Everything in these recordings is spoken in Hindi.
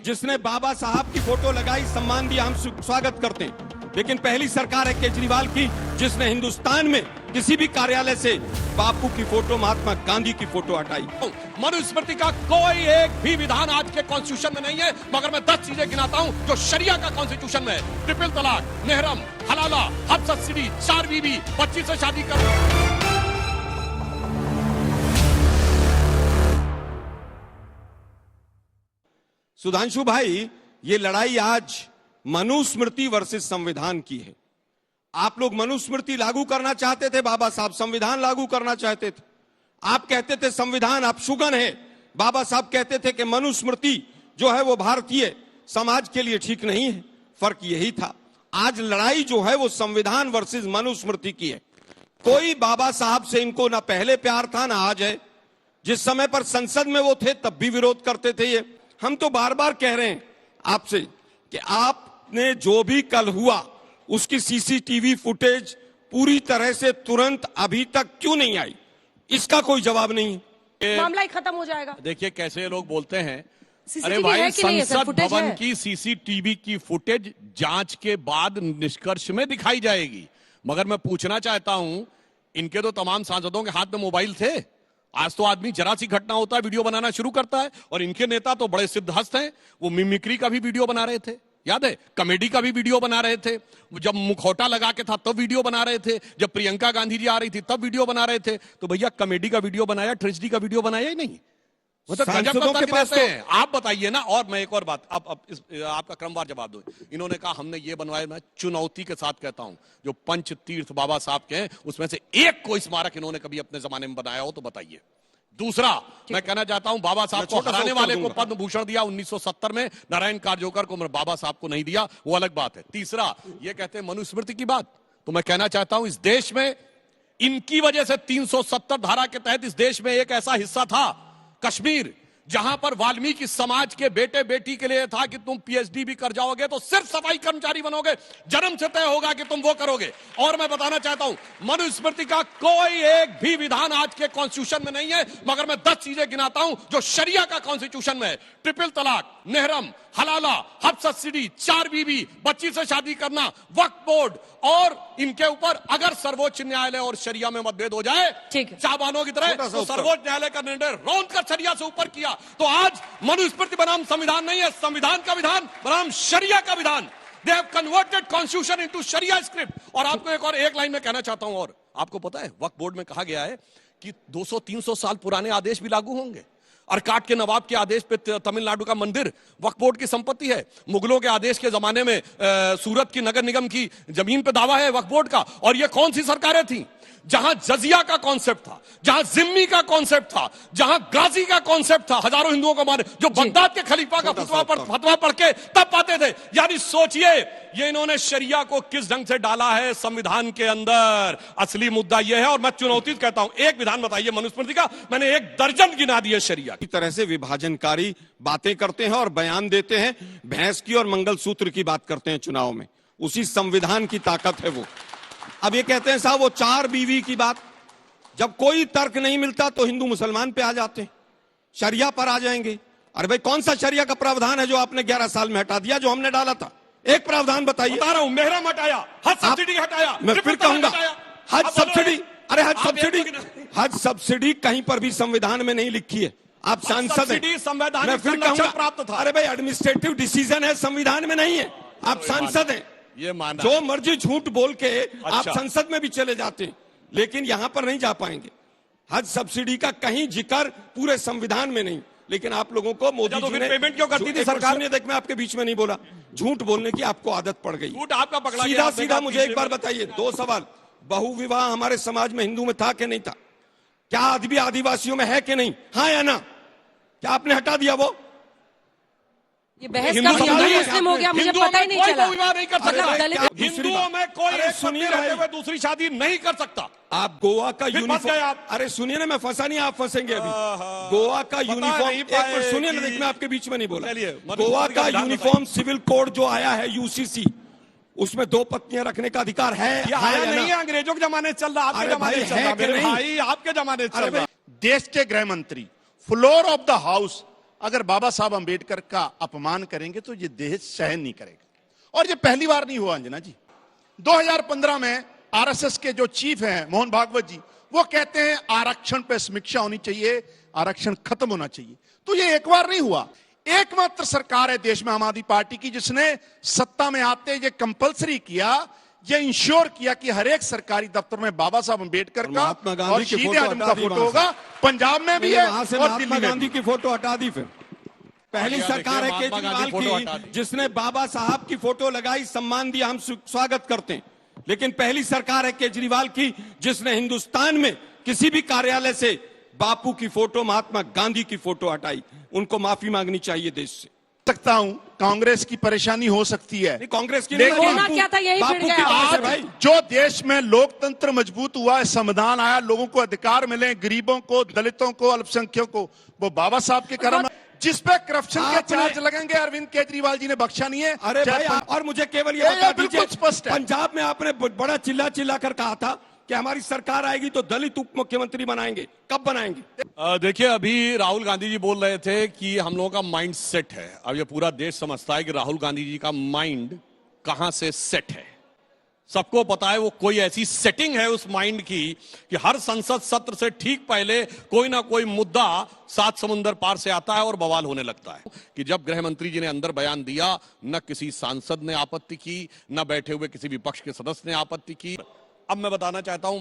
जिसने बाबा साहब की फोटो लगाई, सम्मान दिया, हम स्वागत करते हैं। लेकिन पहली सरकार है केजरीवाल की जिसने हिंदुस्तान में किसी भी कार्यालय से बापू की फोटो, महात्मा गांधी की फोटो हटाई। मनुस्मृति का कोई एक भी विधान आज के कॉन्स्टिट्यूशन में नहीं है, मगर मैं 10 चीजें गिनाता हूं जो शरिया का कॉन्स्टिट्यूशन में है। ट्रिपल तलाक, मेहरम, हलाला, हज सब्सिडी, 4 बीवी, 25 से शादी कर। सुधांशु भाई, ये लड़ाई आज मनुस्मृति वर्सेस संविधान की है। आप लोग मनुस्मृति लागू करना चाहते थे, बाबा साहब संविधान लागू करना चाहते थे। आप कहते थे संविधान अपशुगन है, बाबा साहब कहते थे कि मनुस्मृति जो है वो भारतीय समाज के लिए ठीक नहीं है। फर्क यही था। आज लड़ाई जो है वो संविधान वर्सेस मनुस्मृति की है। कोई बाबा साहब से इनको ना पहले प्यार था ना आज है। जिस समय पर संसद में वो थे तब भी विरोध करते थे। ये हम तो बार बार कह रहे हैं आपसे कि आपने जो भी कल हुआ उसकी सीसीटीवी फुटेज पूरी तरह से तुरंत अभी तक क्यों नहीं आई, इसका कोई जवाब नहीं। मामला ही खत्म हो जाएगा। देखिए कैसे लोग बोलते हैं, सीसीटीवी अरे भाई संसद भवन है। की सीसीटीवी की फुटेज जांच के बाद निष्कर्ष में दिखाई जाएगी। मगर मैं पूछना चाहता हूं, इनके तो तमाम सांसदों के हाथ में मोबाइल थे। आज तो आदमी जरा सी घटना होता है वीडियो बनाना शुरू करता है, और इनके नेता तो बड़े सिद्धहस्त हैं। वो मिमिक्री का भी वीडियो बना रहे थे, याद है, कॉमेडी का भी वीडियो बना रहे थे। जब मुखौटा लगा के था तब वीडियो बना रहे थे, जब प्रियंका गांधी जी आ रही थी तब वीडियो बना रहे थे। तो भैया कॉमेडी का वीडियो बनाया, ट्रेजेडी का वीडियो बनाया ही नहीं। सांसदों के पास तो आप बताइए ना। और मैं एक और बात, अब आपका क्रमवार जवाब दो। इन्होंने कहा हमने ये बनवाया। मैं चुनौती के साथ कहता हूं, जो पंच तीर्थ बाबा साहब के हैं उसमें से एक कोई स्मारक इन्होंने कभी अपने जमाने में बनाया हो तो बताइए। दूसरा, मैं कहना चाहता हूं, बाबा साहब को हराने वाले को पद्म भूषण दिया 1970 में, नारायण कारजोकर को बाबा साहब को नहीं दिया, वो अलग बात है। तीसरा, ये कहते हैं मनुस्मृति की बात, तो मैं कहना चाहता हूं इस देश में इनकी वजह से 370 धारा के तहत इस देश में एक ऐसा हिस्सा था कश्मीर, जहां पर वाल्मीकि समाज के बेटे बेटी के लिए था कि तुम पीएचडी भी कर जाओगे तो सिर्फ सफाई कर्मचारी बनोगे, जन्म से तय होगा कि तुम वो करोगे। और मैं बताना चाहता हूं, मनुस्मृति का कोई एक भी विधान आज के कॉन्स्टिट्यूशन में नहीं है, मगर मैं 10 चीजें गिनाता हूं जो शरिया का कॉन्स्टिट्यूशन में है। ट्रिपल तलाक, मेहरम, हलाला, हज सब्सिडी, 4 बीवी, 25 से शादी करना, वक्फ बोर्ड, और इनके ऊपर अगर सर्वोच्च न्यायालय और शरिया में मतभेद हो जाए चाबानों की तरह, तो सर्वोच्च न्यायालय का निर्णय रौंद कर शरिया से ऊपर किया। तो आज मनुस्मृति बनाम संविधान नहीं है, संविधान का विधान बनाम शरिया का विधान। They have converted constitution into शरिया स्क्रिप्ट। और आपको एक लाइन में कहना चाहता हूं, और आपको पता है वक्फ बोर्ड में कहा गया है कि 200-300 साल पुराने आदेश भी लागू होंगे। अरकाट के नवाब के आदेश पे तमिलनाडु का मंदिर वक्फ बोर्ड की संपत्ति है। मुगलों के आदेश के जमाने में सूरत की नगर निगम की जमीन पे दावा है वक्फ बोर्ड का। और ये कौन सी सरकारें थी जहां जजिया का कॉन्सेप्ट था, जहां जिम्मी का कॉन्सेप्ट था, जहां गाजी का कॉन्सेप्ट था, हजारों हिंदुओं को मारे, जो बगदाद के खलीफा का फतवा पढ़ के तब पाते थे। यानी सोचिए ये इन्होंने शरिया को किस ढंग से डाला है संविधान के अंदर। असली मुद्दा यह है। और मैं चुनौती कहता हूं, एक विधान बताइए मनुस्मृति का, मैंने 1 दर्जन गिना दिए शरिया की तरह से विभाजनकारी बातें करते हैं और बयान देते हैं। भैंस की और मंगलसूत्र की बात करते हैं चुनाव में, उसी संविधान की ताकत है वो। अब ये कहते हैं साहब वो 4 बीवी की बात, जब कोई तर्क नहीं मिलता तो हिंदू मुसलमान पे आ जाते हैं, शरिया पर आ जाएंगे। अरे भाई कौन सा शरिया का प्रावधान है जो आपने 11 साल में हटा दिया, जो हमने डाला था? एक प्रावधान बताइए। बता रहा हूं, मेहरम हटाया, हज सब्सिडी हटाया, मैं फिर कहूंगा हज सब्सिडी। अरे हज सब्सिडी कहीं पर भी संविधान में नहीं लिखी है। आप सांसद हैं, संवैधानिक मैं फिर कहूंगा प्राप्त था। अरे भाई एडमिनिस्ट्रेटिव डिसीजन है, संविधान में नहीं है। आप सांसद हैं, ये माना जो मर्जी झूठ बोल के आप संसद में भी चले जाते हैं, लेकिन यहां पर नहीं जा पाएंगे। हज सब्सिडी का कहीं जिक्र पूरे संविधान में नहीं। लेकिन आप लोगों को मोदी जी ने पेमेंट क्यों करती थी सरकार ने? देख मैं आपके बीच में नहीं बोला, झूठ बोलने की आपको आदत पड़ गई। झूठ आपका पकड़ा गया। सीधा सीधा मुझे एक बार बताइए, 2 सवाल। बहु विवाह हमारे समाज में हिंदू में था कि नहीं था? क्या आदिवासियों में है कि नहीं? हाँ या ना? क्या आपने हटा दिया वो? ये बहस का मुस्लिम हो गया, मुझे पता ही नहीं चला। कोई विवाह नहीं कर सकता। हिंदुओं में कोई सुनिए रहते हुए दूसरी शादी नहीं कर सकता। आप गोवा का यूनिफॉर्म, अरे सुनिए ना, मैं फंसा नहीं, आप फंसेंगे अभी। गोवा का यूनिफॉर्म, सुनिए ना, देख मैं आपके बीच में नहीं बोला। गोवा का यूनिफॉर्म सिविल कोड जो आया है यूसीसी, उसमें 2 पत्नियां रखने का अधिकार है। आया नहीं है, अंग्रेजों के जमाने चल रहा, आपके जमाने चल रहा, आपके जमाने चल रहा। देश के गृह मंत्री फ्लोर ऑफ द हाउस अगर बाबा साहब अंबेडकर का अपमान करेंगे तो ये देश सहन नहीं करेगा। और ये पहली बार नहीं हुआ अंजना जी। 2015 में आरएसएस के जो चीफ हैं मोहन भागवत जी, वो कहते हैं आरक्षण पे समीक्षा होनी चाहिए, आरक्षण खत्म होना चाहिए। तो ये एक बार नहीं हुआ। एकमात्र सरकार है देश में आम आदमी पार्टी की जिसने सत्ता में आते ये कंपलसरी किया, ये इंश्योर किया कि हर एक सरकारी दफ्तर में बाबा साहब अंबेडकर का महात्मा गांधी और की शहीद फोटो आजम हटा का दी फोटो वहां होगा। पंजाब में भी है वहां से और महात्मा दिल्ली में गांधी भी। की फोटो हटा दी। फिर पहली देखिए, सरकार है महात्मा गांधी केजरीवाल फोटो हटा की दी। जिसने बाबा साहब की फोटो लगाई, सम्मान दिया, हम स्वागत करते हैं। लेकिन पहली सरकार है केजरीवाल की जिसने हिंदुस्तान में किसी भी कार्यालय से बापू की फोटो, महात्मा गांधी की फोटो हटाई। उनको माफी मांगनी चाहिए देश से। सकता हूं कांग्रेस की परेशानी हो सकती है, नहीं, कांग्रेस की लेकिन नहीं, होना बापू- क्या था, यही बापू भिड़ की गया। बात है आज भाई। जो देश में लोकतंत्र मजबूत हुआ है, संविधान आया, लोगों को अधिकार मिले, गरीबों को, दलितों को, अल्पसंख्यकों को, वो बाबा साहब के कर्म। जिस पे करप्शन के आपने- चार्ज लगेंगे अरविंद केजरीवाल जी ने बख्शा नहीं है। अरे भाई चाहे और मुझे केवल ये ये बता बिल्कुल दीजिए, स्पष्ट है। पंजाब में आपने बड़ा चिल्ला चिल्ला कर कहा था कि हमारी सरकार आएगी तो दलित उप मुख्यमंत्री बनाएंगे। कब बनाएंगे? देखिए, अभी राहुल गांधी जी बोल रहे थे कि हम लोगों का माइंड सेट है। अब ये पूरा देश समझता है कि राहुल गांधी जी का माइंड कहां से सेट है। सबको पता है वो कोई ऐसी सेटिंग है उस माइंड की कि हर संसद सत्र से ठीक पहले कोई ना कोई मुद्दा 7 समुंदर पार से आता है और बवाल होने लगता है। कि जब गृह मंत्री जी ने अंदर बयान दिया, न किसी सांसद ने आपत्ति की, न बैठे हुए किसी विपक्ष के सदस्य ने आपत्ति की। अब मैं बताना चाहता हूं,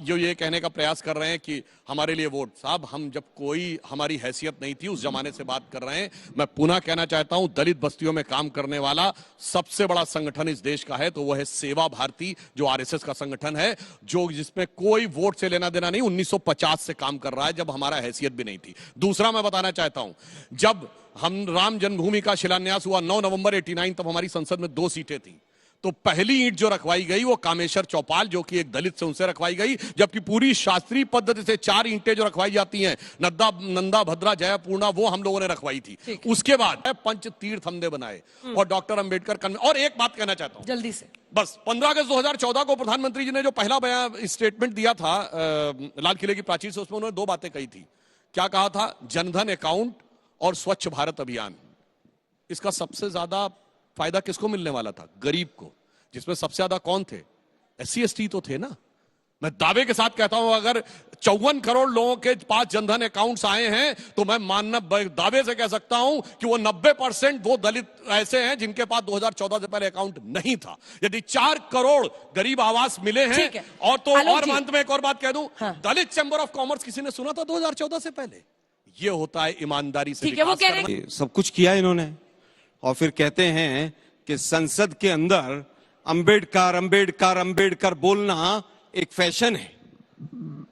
जो ये कहने का प्रयास कर रहे हैं कि हमारे लिए वोट, साहब हम जब कोई हमारी हैसियत नहीं थी उस जमाने से बात कर रहे हैं। मैं पुनः कहना चाहता हूं, दलित बस्तियों में काम करने वाला सबसे बड़ा संगठन इस देश का है तो वो है सेवा भारती, जो आरएसएस का संगठन है, जो जिसमें कोई वोट से लेना देना नहीं, 1950 से काम कर रहा है जब हमारा हैसियत भी नहीं थी। दूसरा मैं बताना चाहता हूं, जब हम राम जन्मभूमि का शिलान्यास हुआ 9 नवंबर 89, तब हमारी संसद में 2 सीटें थी। तो पहली ईंट जो रखवाई गई वो कामेश्वर चौपाल, जो कि एक दलित से, उनसे रखवाई गई। जबकि पूरी शास्त्रीय पद्धति से 4 ईंटें जो रखवाई जाती हैं, नंदा भद्रा जयापूर्णा, वो हम लोगों ने रखवाई थी। उसके बाद पंच तीर्थ हमने बनाए और डॉक्टर अंबेडकर। और एक बात कहना चाहता हूं जल्दी से, बस 15 अगस्त 2014 को प्रधानमंत्री जी ने जो पहला बयान स्टेटमेंट दिया था लाल किले की प्राचीर से, उसमें उन्होंने 2 बातें कही थी। क्या कहा था? जनधन अकाउंट और स्वच्छ भारत अभियान। इसका सबसे ज्यादा फायदा किसको मिलने वाला था? गरीब को। जिसमें सबसे ज्यादा कौन थे? SC ST तो थे ना। मैं दावे के साथ कहता हूं, अगर 54 करोड़ लोगों के पास जनधन अकाउंट्स आए हैं तो मैं दावे से कह सकता हूं कि वो 90% वो दलित ऐसे हैं जिनके पास 2014 से पहले अकाउंट नहीं था। यदि 4 करोड़ गरीब आवास मिले हैं, और तो और अंत में एक और बात कह दूं, दलित चैंबर ऑफ कॉमर्स किसी ने सुना था 2014 से पहले? ये होता है ईमानदारी से विकास करना। सब कुछ किया इन्होंने और फिर कहते हैं कि संसद के अंदर अंबेडकर अंबेडकर अंबेडकर बोलना एक फैशन है।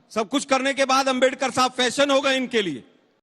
सब कुछ करने के बाद अंबेडकर साहब फैशन हो गए इनके लिए।